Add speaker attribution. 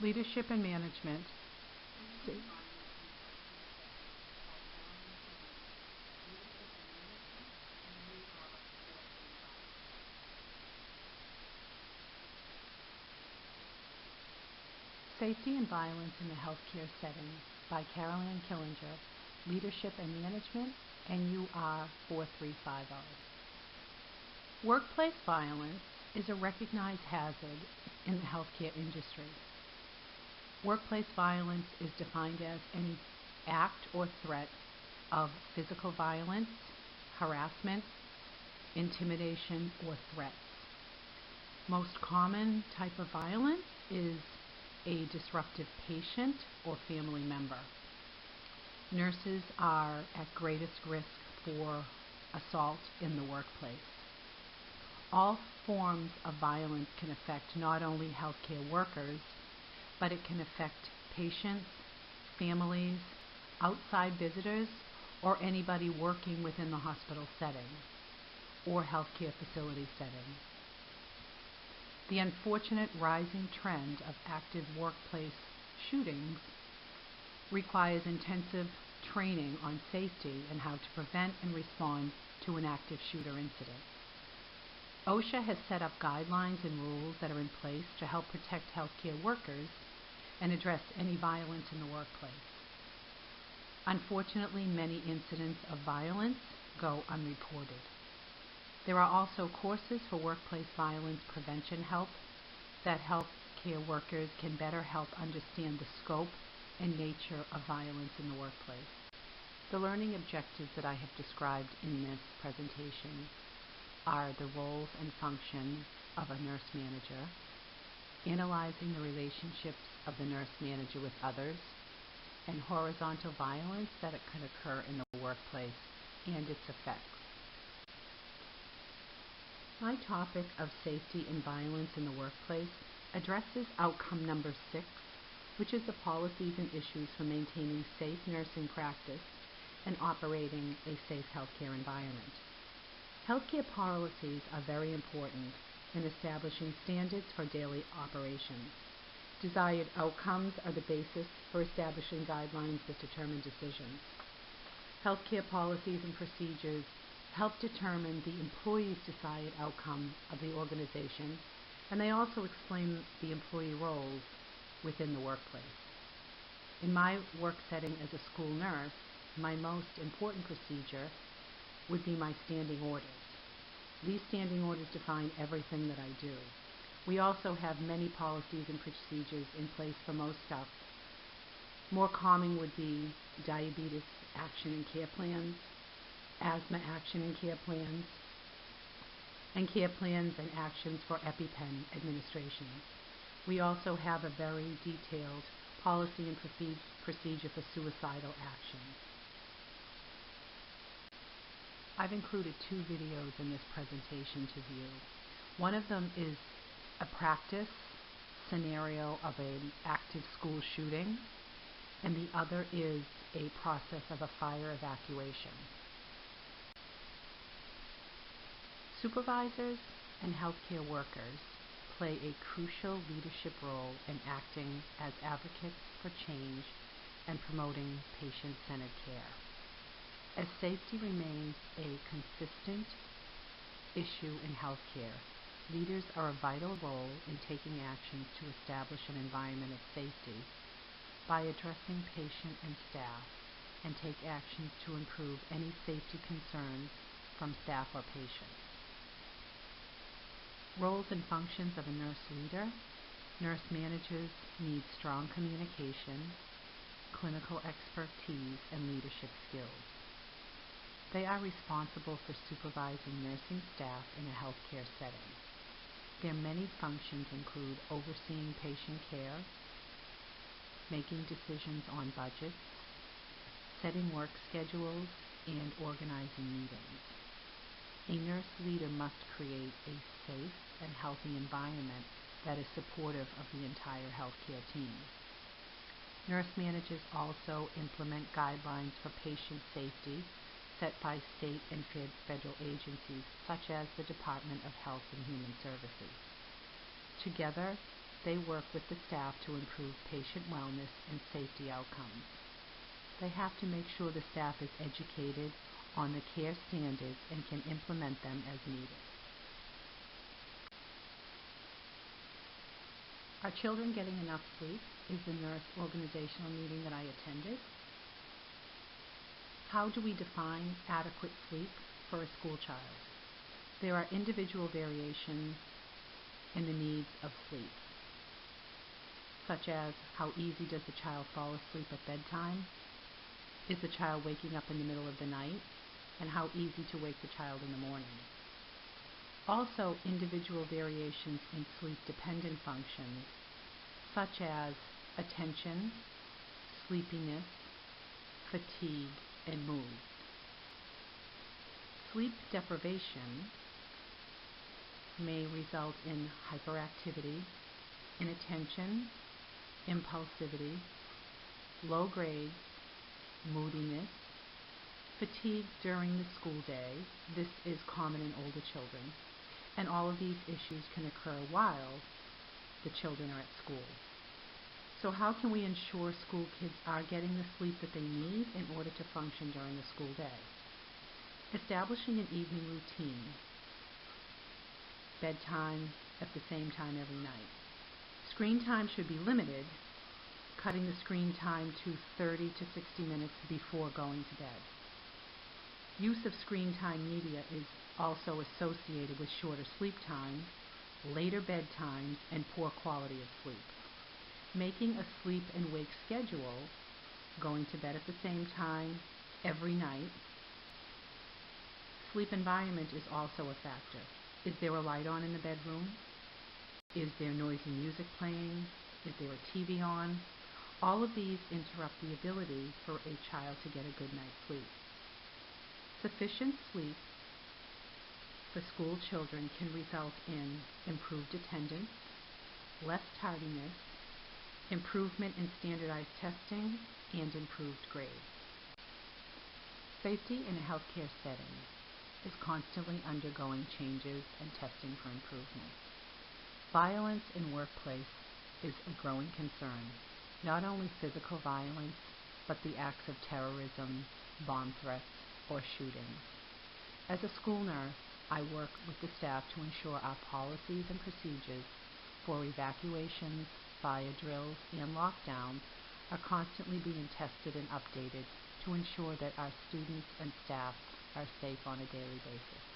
Speaker 1: Leadership and management. Safety and Violence in the Healthcare Setting by Carol-Ann Killinger, Leadership and Management, NUR 4350. Workplace violence is a recognized hazard in the healthcare industry. Workplace violence is defined as any act or threat of physical violence, harassment, intimidation, or threats. Most common type of violence is a disruptive patient or family member. Nurses are at greatest risk for assault in the workplace. All forms of violence can affect not only healthcare workers, but it can affect patients, families, outside visitors, or anybody working within the hospital setting or healthcare facility setting. The unfortunate rising trend of active workplace shootings requires intensive training on safety and how to prevent and respond to an active shooter incident. OSHA has set up guidelines and rules that are in place to help protect healthcare workers and address any violence in the workplace. Unfortunately, many incidents of violence go unreported. There are also courses for workplace violence prevention help that healthcare workers can better help understand the scope and nature of violence in the workplace. The learning objectives that I have described in this presentation are the roles and functions of a nurse manager, analyzing the relationships of the nurse manager with others, and horizontal violence that can occur in the workplace and its effects. My topic of safety and violence in the workplace addresses outcome number 6, which is the policies and issues for maintaining safe nursing practice and operating a safe healthcare environment. Healthcare policies are very important in establishing standards for daily operations. Desired outcomes are the basis for establishing guidelines that determine decisions. Healthcare policies and procedures help determine the employee's desired outcome of the organization, and they also explain the employee roles within the workplace. In my work setting as a school nurse, my most important procedure would be my standing orders. These standing orders define everything that I do. We also have many policies and procedures in place for most stuff. More common would be diabetes action and care plans, asthma action and care plans and actions for EpiPen administration. We also have a very detailed policy and procedure for suicidal actions. I've included 2 videos in this presentation to view. One of them is a practice scenario of an active school shooting, and the other is a process of a fire evacuation. Supervisors and healthcare workers play a crucial leadership role in acting as advocates for change and promoting patient-centered care. As safety remains a consistent issue in healthcare, leaders are a vital role in taking actions to establish an environment of safety by addressing patient and staff, and take actions to improve any safety concerns from staff or patients. Roles and functions of a nurse leader. Nurse managers need strong communication, clinical expertise, and leadership skills. They are responsible for supervising nursing staff in a healthcare setting. Their many functions include overseeing patient care, making decisions on budgets, setting work schedules, and organizing meetings. A nurse leader must create a safe and healthy environment that is supportive of the entire healthcare team. Nurse managers also implement guidelines for patient safety set by state and federal agencies such as the Department of Health and Human Services. Together, they work with the staff to improve patient wellness and safety outcomes. They have to make sure the staff is educated on the care standards and can implement them as needed. Are children getting enough sleep? Is the nurse organizational meeting that I attended. How do we define adequate sleep for a school child? There are individual variations in the needs of sleep, such as how easy does the child fall asleep at bedtime? Is the child waking up in the middle of the night? And how easy to wake the child in the morning? Also, individual variations in sleep-dependent functions, such as attention, sleepiness, fatigue, and mood. Sleep deprivation may result in hyperactivity, inattention, impulsivity, low grades, moodiness, fatigue during the school day. This is common in older children, and all of these issues can occur while the children are at school. So how can we ensure school kids are getting the sleep that they need in order to function during the school day? Establishing an evening routine, bedtime at the same time every night. Screen time should be limited, cutting the screen time to 30 to 60 minutes before going to bed. Use of screen time media is also associated with shorter sleep time, later bedtimes, and poor quality of sleep. Making a sleep and wake schedule, going to bed at the same time every night. Sleep environment is also a factor. Is there a light on in the bedroom? Is there noisy music playing? Is there a TV on? All of these interrupt the ability for a child to get a good night's sleep. Sufficient sleep for school children can result in improved attendance, less tardiness, improvement in standardized testing, and improved grades. Safety in a healthcare setting is constantly undergoing changes and testing for improvement. Violence in workplace is a growing concern, not only physical violence, but the acts of terrorism, bomb threats, or shootings. As a school nurse, I work with the staff to ensure our policies and procedures for evacuations, fire drills, and lockdowns are constantly being tested and updated to ensure that our students and staff are safe on a daily basis.